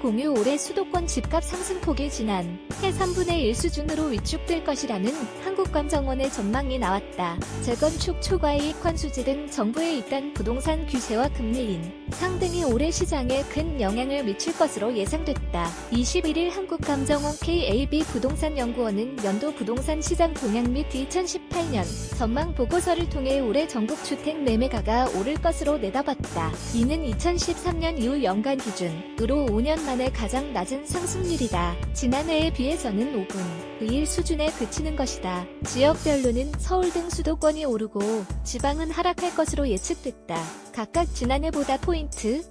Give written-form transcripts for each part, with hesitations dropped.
공유 올해 수도권 집값 상승폭이 지난해 3분의 1 수준으로 위축될 것이라는 한국감정원의 전망이 나왔다. 재건축 초과이익 환수제 등 정부의 이딴 부동산 규제와 금리 인상 등이 올해 시장에 큰 영향을 미칠 것으로 예상됐다. 21일 한국감정원 KAB 부동산연구원은 연도 부동산 시장 동향 및 2018년 전망 보고서를 통해 올해 전국 주택 매매가가 오를 것으로 내다봤다. 이는 2013년 이후 연간 기준으로 5년 만에 가장 낮은 상승률이다. 지난해에 비해서는 5분의 1 수준에 그치는 것이다. 지역별로는 서울 등 수도권이 오르고 지방은 하락할 것으로 예측됐다. 각각 지난해보다 포인트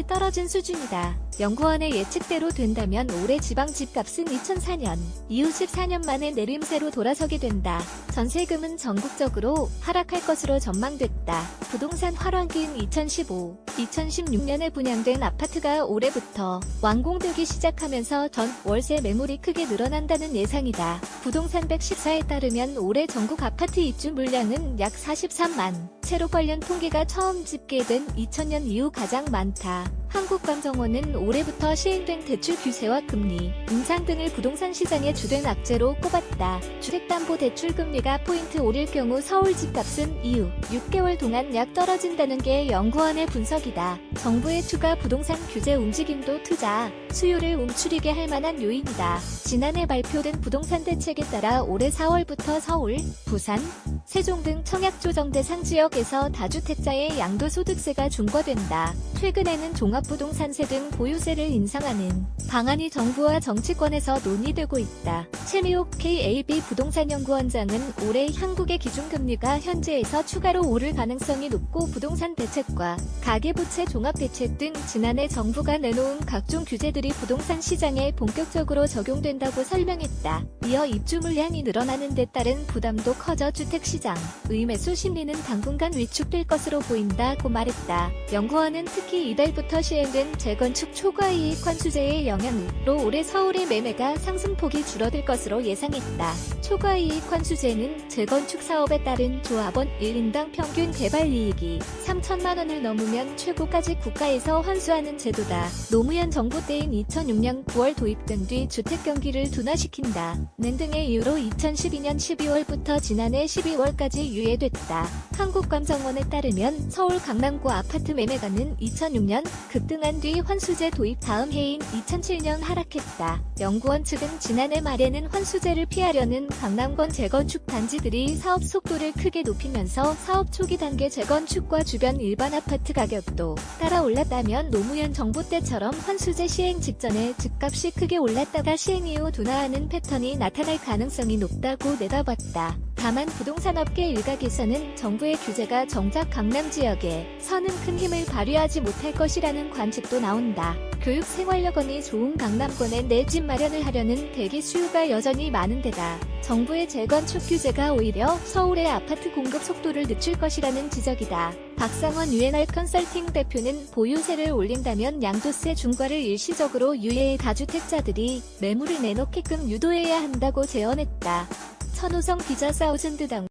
떨어진 수준이다. 연구원의 예측대로 된다면 올해 지방 집값은 2004년 이후 14년 만에 내림세로 돌아서게 된다. 전세금은 전국적으로 하락할 것으로 전망됐다. 부동산 활황기인 2015, 2016년에 분양된 아파트가 올해부터 완공되기 시작하면서 전 월세 매물이 크게 늘어난다는 예상이다. 부동산 114에 따르면 올해 전국 아파트 입주 물량은 약 43만 채로 관련 통계가 처음 집계된 2000년 이후 가장 많다. 한국감정원은 올해부터 시행된 대출 규제와 금리 인상 등을 부동산 시장의 주된 악재로 꼽았다. 주택담보대출 금리가 포인트 오를 경우 서울 집값은 이후 6개월 동안 약 떨어진다는 게 연구원의 분석이다. 정부의 추가 부동산 규제 움직임도 투자 수요를 움츠리게 할 만한 요인이다. 지난해 발표된 부동산 대책에 따라 올해 4월부터 서울, 부산, 세종 등 청약조정 대상 지역에서 다주택자의 양도소득세가 중과된다. 최근에는 종합부동산세 등 보유세를 인상하는 방안이 정부와 정치권에서 논의되고 있다. 최미옥 KAB 부동산연구원장은 올해 한국의 기준금리가 현재에서 추가로 오를 가능성이 높고 부동산 대책과 가계부채 종합대책 등 지난해 정부가 내놓은 각종 규제들이 부동산 시장에 본격적으로 적용된다고 설명했다. 이어 입주 물량이 늘어나는 데 따른 부담도 커져 주택시장의 매수 심리는 당분간 위축될 것으로 보인다고 말했다. 연구원은 특히 이달부터 시행된 재건축 초과이익 환수제의 영향으로 올해 서울의 매매가 상승폭이 줄어들 것으로 예상했다. 초과이익 환수제는 재건축 사업에 따른 조합원 1인당 평균 개발이익이 3천만 원을 넘으면 최고까지 국가에서 환수하는 제도다. 노무현 정부 때인 2006년 9월 도입된 뒤 주택 경기를 둔화시킨다. 는 등의 이유로 2012년 12월부터 지난해 12월까지 유예됐다. 한국감정원에 따르면 서울 강남구 아파트 매매가는 2006년 급등한 뒤 환수제 도입 다음 해인 2007년 하락했다. 연구원 측은 지난해 말에는 환수제를 피하려는 강남권 재건축 단지들이 사업 속도를 크게 높이면서 사업 초기 단계 재건축과 주변 일반 아파트 가격도 따라 올랐다면 노무현 정부 때처럼 환수제 시행 직전에 집값이 크게 올랐다가 시행 이후 둔화하는 패턴이 나타날 가능성이 높다고 내다봤다. 다만 부동산업계 일각에서는 정부의 규제가 정작 강남 지역에서는 큰 힘을 발휘하지 못할 것이라는 관측도 나온다. 교육 생활여건이 좋은 강남권에 내 집 마련을 하려는 대기 수요가 여전히 많은 데다 정부의 재건축 규제가 오히려 서울의 아파트 공급 속도를 늦출 것이라는 지적이다. 박상원 UNR 컨설팅 대표는 보유세를 올린다면 양도세 중과를 일시적으로 유예해 다주택자들이 매물을 내놓게끔 유도해야 한다고 제언했다. 천호성 기자 사우즌드 당